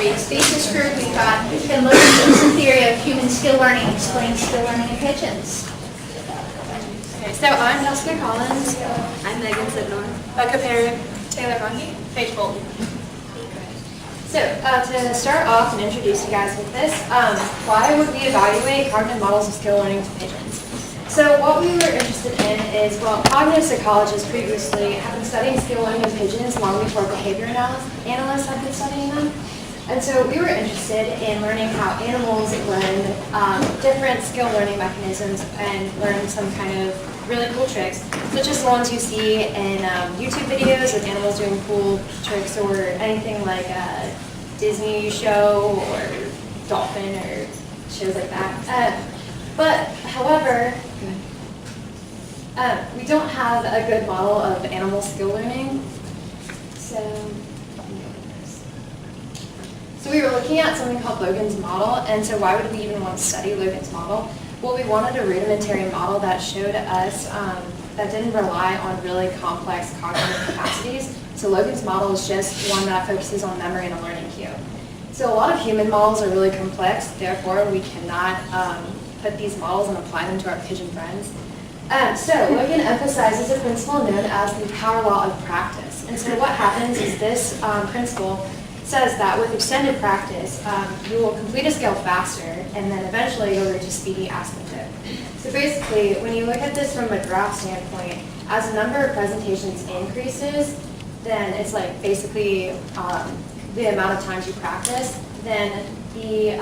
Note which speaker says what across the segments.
Speaker 1: Reid's thesis group. We've got Logan's theory of human skill learning, explains skill learning in pigeons.
Speaker 2: Okay, so I'm Jessica Collins.
Speaker 3: I'm Megan Sydnor.
Speaker 2: Rebeka, Taylor Bunge. Paige, Bolton.
Speaker 4: So to start off and introduce you guys with this, why would we evaluate cognitive models of skill learning to pigeons? So what we were interested in is, well, cognitive psychologists previously have been studying skill learning in pigeons long before behavior analysts have been studying them. And so we were interested in learning how animals learn different skill learning mechanisms and learn some kind of really cool tricks, such as the ones you see in YouTube videos with animals doing cool tricks, or anything like a Disney show or Dolphin or shows like that. But however, we don't have a good model of animal skill learning. So we were looking at something called Logan's model, and so why would we even want to study Logan's model? Well, we wanted a rudimentary model that showed us that didn't rely on really complex cognitive capacities. So Logan's model is just one that focuses on memory and a learning cue. So a lot of human models are really complex, therefore we cannot put these models and apply them to our pigeon friends. So Logan emphasizes a principle known as the power law of practice. And so what happens is this principle says that with extended practice, you will complete a skill faster, and then eventually you'll reach a speedy asymptote. So basically, when you look at this from a graph standpoint, as the number of presentations increases, then it's like basically the amount of times you practice, then the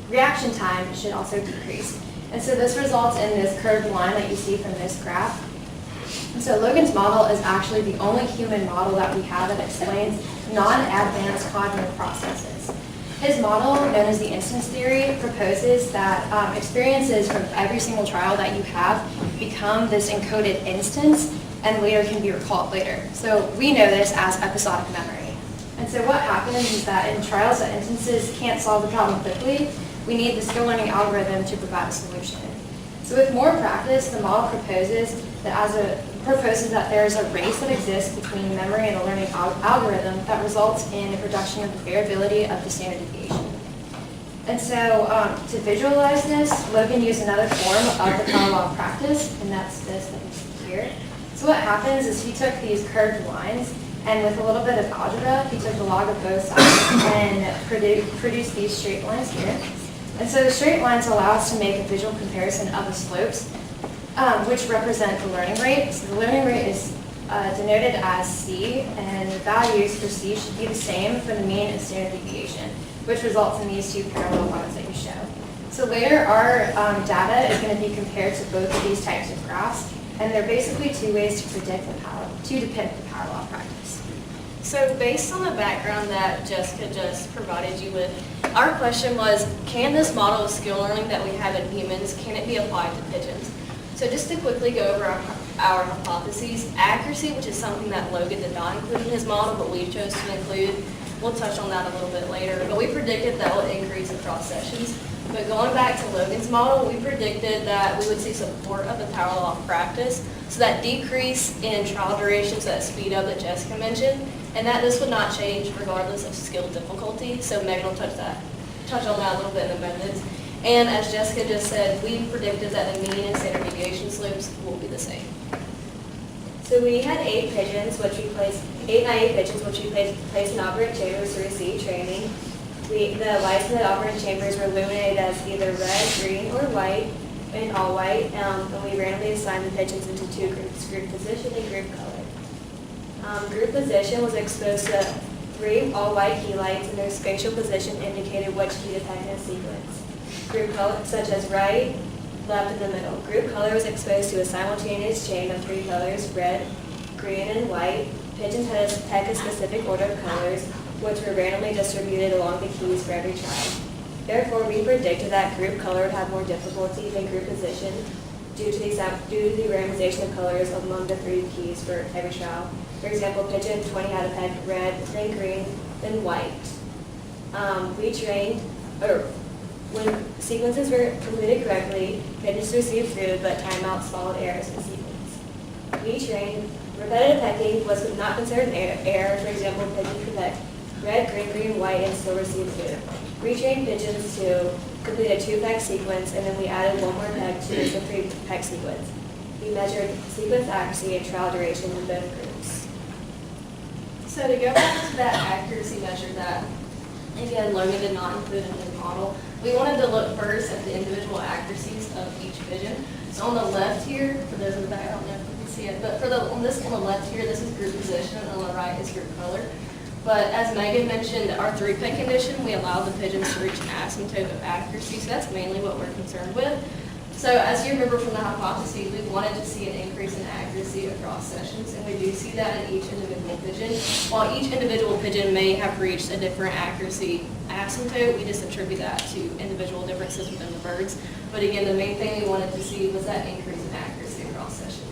Speaker 4: reaction time should also decrease. And so this results in this curved line that you see from this graph. And so Logan's model is actually the only human model that we have that explains non-advanced cognitive processes. His model, known as the instance theory, proposes that experiences from every single trial that you have become this encoded instance and later can be recalled later. So we know this as episodic memory. And so what happens is that in trials that instances can't solve the problem quickly, we need the skill learning algorithm to provide a solution. So with more practice, the model proposes that there is a race that exists between memory and a learning algorithm that results in a reduction of the variability of the standard deviation. And so to visualize this, Logan used another form of the power law of practice, and that's this that you see here. So what happens is he took these curved lines, and with a little bit of algebra, he took the log of both sides and produced these straight lines here. And so the straight lines allow us to make a visual comparison of the slopes, which represent the learning rate. So the learning rate is denoted as C, and the values for C should be the same for the mean and standard deviation, which results in these two parallel lines that you show. So later, our data is going to be compared to both of these types of graphs, and they're basically two ways to depict the power law of practice.
Speaker 2: So based on the background that Jessica just provided you with, our question was, can this model of skill learning that we have in humans, can it be applied to pigeons? So just to quickly go over our hypotheses, accuracy, which is something that Logan did not include in his model, but we chose to include. We'll touch on that a little bit later, but we predicted that would increase across sessions. But going back to Logan's model, we predicted that we would see support of the power law of practice, so that decrease in trial durations, that speed up that Jessica mentioned, and that this would not change regardless of skill difficulty. So Megan will touch on that a little bit in the methods. And as Jessica just said, we predicted that the mean and standard deviation slopes will be the same.
Speaker 3: So we had 8 pigeons, which we placed, 8 naive pigeons, which we placed in operant chambers to receive training. The lights in the operant chambers were illuminated as either red, green, or white, and all white, and we randomly assigned the pigeons into 2 groups, group position and group color. Group position was exposed to 3 all-white key lights, and their spatial position indicated which key to detect in a sequence. Group color, such as right, left, and the middle. Group color was exposed to a simultaneous chain of 3 colors, red, green, and white. Pigeons had to detect a specific order of colors, which were randomly distributed along the keys for every trial. Therefore, we predicted that group color would have more difficulty than group position due to the randomization of colors among the 3 keys for every trial. For example, pigeon 20 had to pick red, then green, then white. When sequences were completed correctly, pigeons received food, but timeouts followed errors in the sequence. We trained repetitive pecking was not considered an error. For example, pigeons could peck red, green, white, and still received food. We trained pigeons to complete a 2-peg sequence, and then we added one more peg to the 3-peg sequence. We measured sequence accuracy and trial duration in both groups.
Speaker 2: So to go back to that accuracy measure that, again, Logan did not include in his model, we wanted to look first at the individual accuracies of each pigeon. So on the left here, for those in the back, I don't know if you can see it, but on the left here, this is group position, and on the right is group color. But as Megan mentioned, our 3-peg condition, we allowed the pigeons to reach an asymptote of accuracy, so that's mainly what we're concerned with. So as you remember from the hypothesis, we wanted to see an increase in accuracy across sessions, and we do see that in each individual pigeon. While each individual pigeon may have reached a different accuracy asymptote, we just attribute that to individual differences within the birds. But again, the main thing we wanted to see was that increase in accuracy across sessions.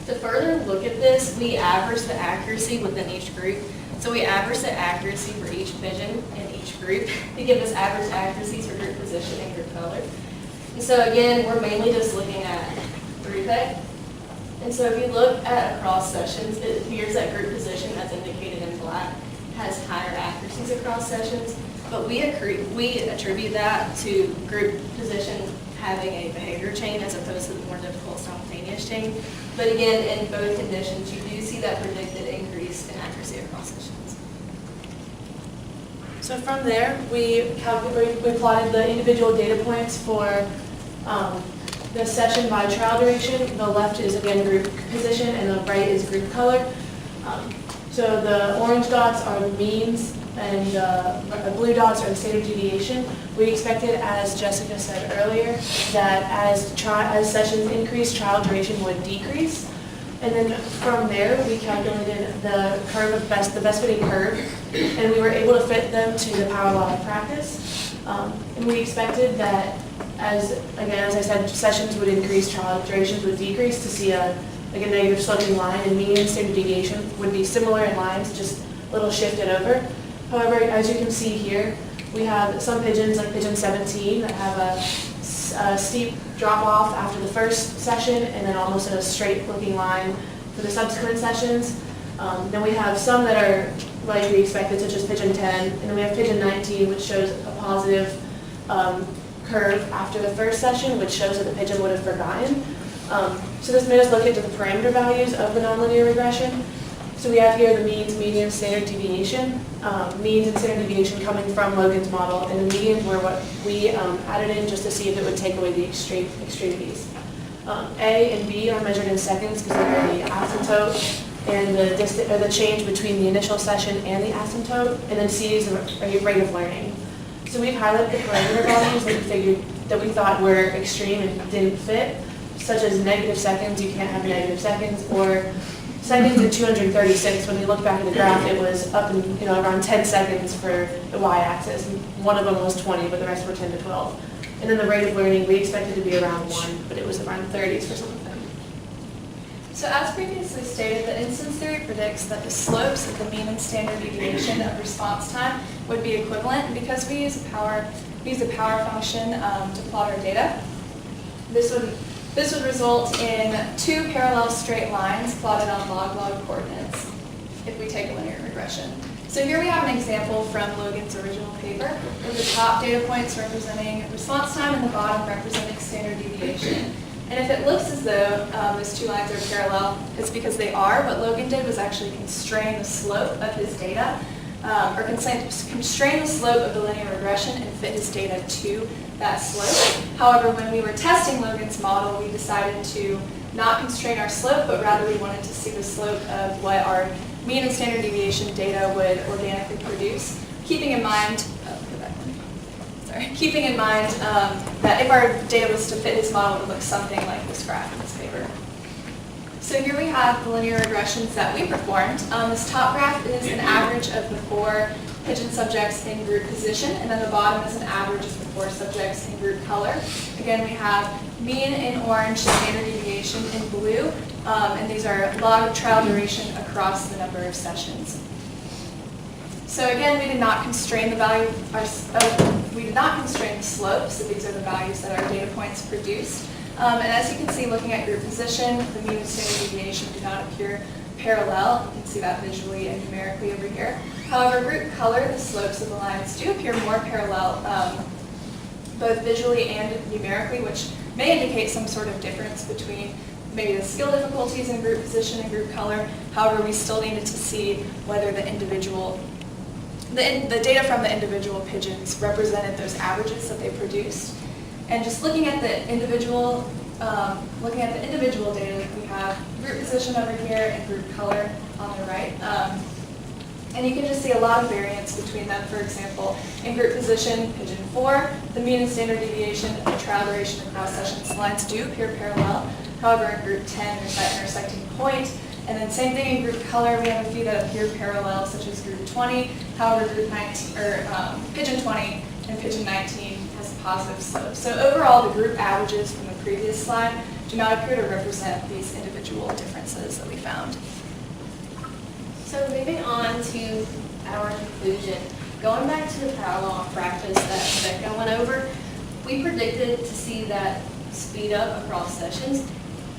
Speaker 2: To further look at this, we average the accuracy within each group. So we average the accuracy for each pigeon in each group to give us average accuracies for group position and group color. And so again, we're mainly just looking at 3-peg. And so if you look at across sessions, it appears that group position, as indicated in black, has higher accuracies across sessions, but we attribute that to group position having a behavior chain as opposed to the more difficult simultaneous chain. But again, in both conditions, you do see that predicted increase in accuracy across sessions.
Speaker 5: So from there, we plotted the individual data points for the session by trial duration. The left is again group position and the right is group color. So the orange dots are the means and the blue dots are the standard deviation. We expected, as Jessica said earlier, that as sessions increase, trial duration would decrease. And then from there, we calculated the curve of the best fitting curve, and we were able to fit them to the power law of practice. And we expected that, as I said, sessions would increase, trial durations would decrease to see a negative sloping line, and mean and standard deviation would be similar in lines, just a little shifted over. However, as you can see here, we have some pigeons, like pigeon 17, that have a steep drop off after the first session and then almost a straight looking line for the subsequent sessions. Then we have some that are like we expected, such as pigeon 10, and then we have pigeon 19, which shows a positive curve after the first session, which shows that the pigeon would have forgotten. So this made us look into the parameter values of the nonlinear regression. So we have here the means, median, standard deviation. Means and standard deviation coming from Logan's model, and the medians were what we added in just to see if it would take away the extremities. A and B are measured in seconds because they're the asymptote and the change between the initial session and the asymptote, and then C is the rate of learning. So we've highlighted the parameter values that we thought were extreme and didn't fit, such as negative seconds, you can't have negative seconds, or seconds in 236. When we look back at the graph, it was up in around 10 seconds for the y-axis. One of them was 20, but the rest were 10 to 12. And then the rate of learning, we expected to be around 1, but it was around 30s for some of them.
Speaker 6: So as previously stated, the instance theory predicts that the slopes of the mean and standard deviation of response time would be equivalent, and because we use a power function to plot our data. This would result in 2 parallel straight lines plotted on log-log coordinates if we take a linear regression. So here we have an example from Logan's original paper, with the top data points representing response time and the bottom representing standard deviation. And if it looks as though those 2 lines are parallel, it's because they are. What Logan did was actually constrain the slope of his data, or constrain the slope of the linear regression and fit his data to that slope. However, when we were testing Logan's model, we decided to not constrain our slope, but rather we wanted to see the slope of what our mean and standard deviation data would organically produce, keeping in mind that if our data was to fit his model, it would look something like this graph in this paper. So here we have the linear regressions that we performed. This top graph is an average of the 4 pigeon subjects in group position, and then the bottom is an average of the 4 subjects in group color. Again, we have mean in orange, standard deviation in blue, and these are log of trial duration across the number of sessions. So again, we did not constrain the value, we did not constrain the slope, so these are the values that our data points produced. And as you can see, looking at group position, the mean and standard deviation do not appear parallel. You can see that visually and numerically over here. However, group color, the slopes of the lines do appear more parallel, both visually and numerically, which may indicate some sort of difference between maybe the skill difficulties in group position and group color. However, we still needed to see whether the data from the individual pigeons represented those averages that they produced. And just looking at the individual data, we have group position over here and group color on the right. And you can just see a lot of variance between them. For example, in group position, pigeon 4, the mean and standard deviation and the trial duration across sessions lines do appear parallel. However, in group 10, there's that intersecting point. And then same thing in group color, we have a few that appear parallel, such as group 20. However, group 19, pigeon 20 and pigeon 19 has a positive slope. So overall, the group averages from the previous slide do not appear to represent these individual differences that we found.
Speaker 2: So moving on to our conclusion, going back to the parallel practice that Rebeka went over, we predicted to see that speed up across sessions.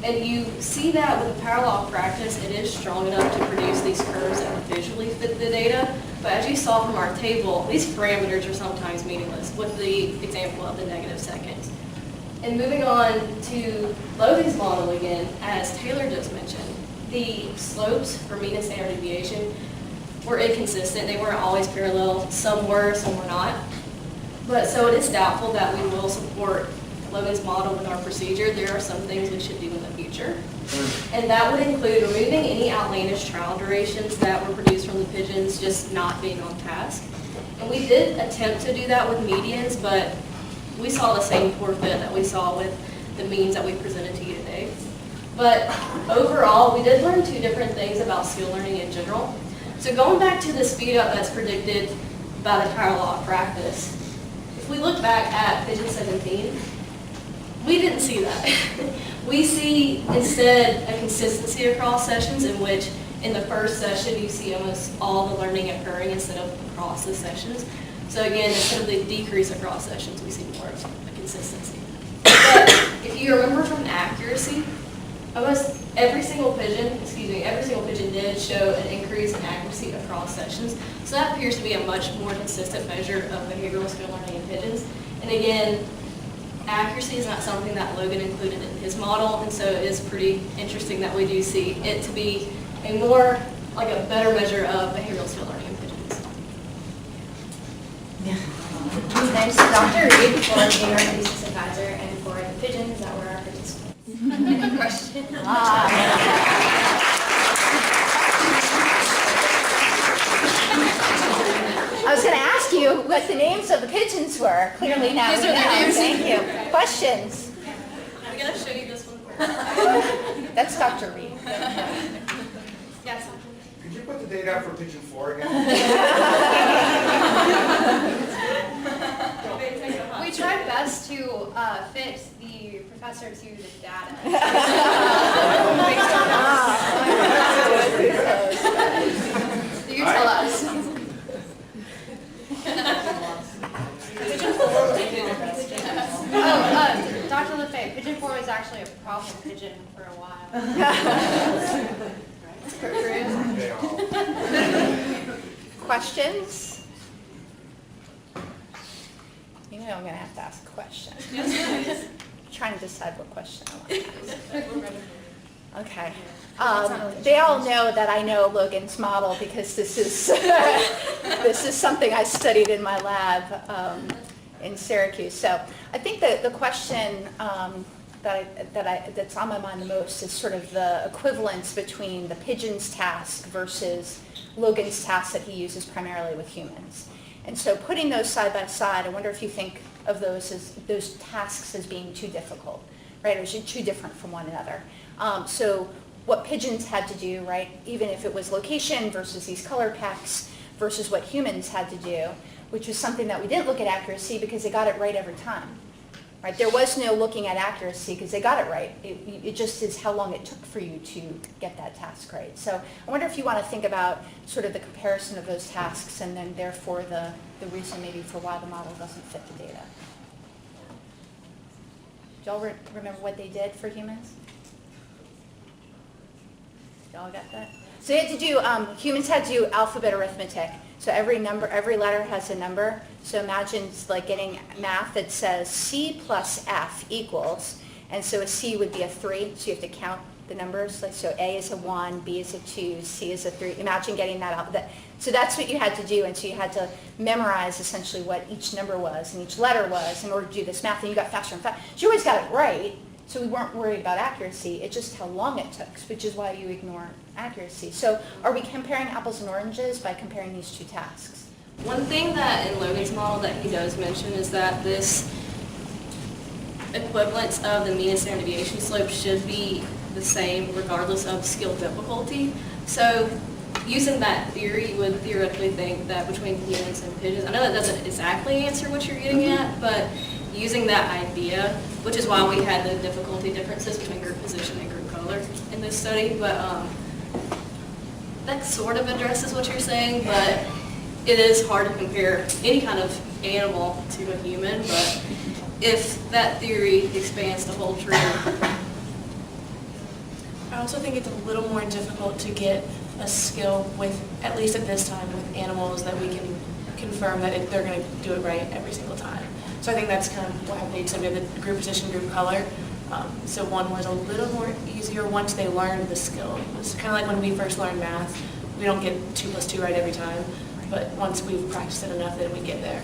Speaker 2: And you see that with the parallel practice, it is strong enough to produce these curves that visually fit the data. But as you saw from our table, these parameters are sometimes meaningless, with the example of the negative seconds. And moving on to Logan's model again, as Taylor just mentioned, the slopes for mean and standard deviation were inconsistent. They weren't always parallel. Some were not. But so it is doubtful that we will support Logan's model with our procedure. There are some things we should do in the future. And that would include removing any outlandish trial durations that were produced from the pigeons just not being on task. And we did attempt to do that with medians, but we saw the same poor fit that we saw with the means that we presented to you today. But overall, we did learn two different things about skill learning in general. So going back to the speed up that's predicted by the parallel practice, if we look back at pigeon 17, we didn't see that. We see instead a consistency across sessions in which in the first session you see almost all the learning occurring instead of across the sessions. So again, instead of the decrease across sessions, we see more of a consistency. But if you remember from accuracy, almost every single pigeon did show an increase in accuracy across sessions. So that appears to be a much more consistent measure of behavioral skill learning in pigeons. And again, accuracy is not something that Logan included in his model, and so it is pretty interesting that we do see it to be a more, like a better measure of behavioral skill learning in pigeons.
Speaker 4: Thanks to Dr. Reid for being our thesis advisor and for the pigeons that were our participants. Any questions?
Speaker 1: I was going to ask you what the names of the pigeons were. Clearly now you know. Thank you. Questions?
Speaker 2: I'm going to show you this one first.
Speaker 1: That's Dr. Reid.
Speaker 2: Yes.
Speaker 7: Could you put the date out for pigeon 4 again?
Speaker 4: We tried best to fit the professor to the data. You tell us. Dr. LaFay, pigeon 4 was actually a problem pigeon for a while.
Speaker 1: Questions? You know I'm going to have to ask a question.
Speaker 2: Yes,
Speaker 1: I'm trying to decide what question I want to ask. Okay. They all know that I know Logan's model because this is something I studied in my lab in Syracuse. So I think that the question that's on my mind the most is sort of the equivalence between the pigeon's task versus Logan's task that he uses primarily with humans. And so putting those side by side, I wonder if you think of those tasks as being too difficult, right, or too different from one another. So what pigeons had to do, right, even if it was location versus these color packs versus what humans had to do, which was something that we didn't look at accuracy because they got it right every time, right? There was no looking at accuracy because they got it right. It just is how long it took for you to get that task right. So I wonder if you want to think about sort of the comparison of those tasks and then therefore the reason maybe for why the model doesn't fit the data. Do y'all remember what they did for humans? Y'all got that? So you had to do, humans had to do alphabet arithmetic. So every letter has a number. So imagine it's like getting math that says C plus F equals, and so a C would be a 3, so you have to count the numbers. Like, so A is a 1, B is a 2, C is a 3. Imagine getting that out. So that's what you had to do, and so you had to memorize essentially what each number was and each letter was in order to do this math, and you got faster and faster. So you always got it right, so we weren't worried about accuracy. It's just how long it took, which is why you ignore accuracy. So are we comparing apples and oranges by comparing these two tasks?
Speaker 2: One thing that in Logan's model that he does mention is that this equivalence of the mean and standard deviation slope should be the same regardless of skill difficulty. So using that theory, you would theoretically think that between humans and pigeons, I know that doesn't exactly answer what you're getting at, but using that idea, which is why we had the difficulty differences between group position and group color in this study, but that sort of addresses what you're saying, but it is hard to compare any kind of animal to a human, but if that theory expands to hold true.
Speaker 5: I also think it's a little more difficult to get a skill with, at least at this time, with animals that we can confirm that they're going to do it right every single time. So I think that's kind of why Paige said we have the group position, group color. So one was a little more easier once they learned the skill. It's kind of like when we first learned math. We don't get 2 plus 2 right every time, but once we've practiced it enough, then we get there.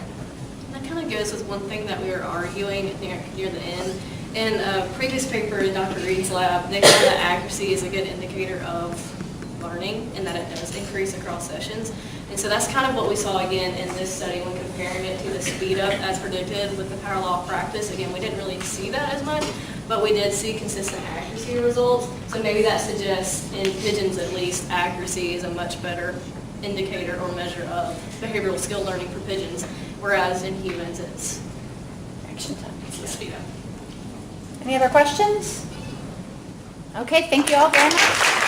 Speaker 2: That kind of goes with one thing that we were arguing near the end. In a previous paper in Dr. Reid's lab, they found that accuracy is a good indicator of learning and that it does increase across sessions. And so that's kind of what we saw again in this study when comparing it to the speed up as predicted with the power law of practice. Again, we didn't really see that as much, but we did see consistent accuracy results. So maybe that suggests in pigeons at least, accuracy is a much better indicator or measure of behavioral skill learning for pigeons, whereas in humans it's
Speaker 1: Action time.
Speaker 2: the speed up.
Speaker 1: Any other questions? Okay, thank you all very much.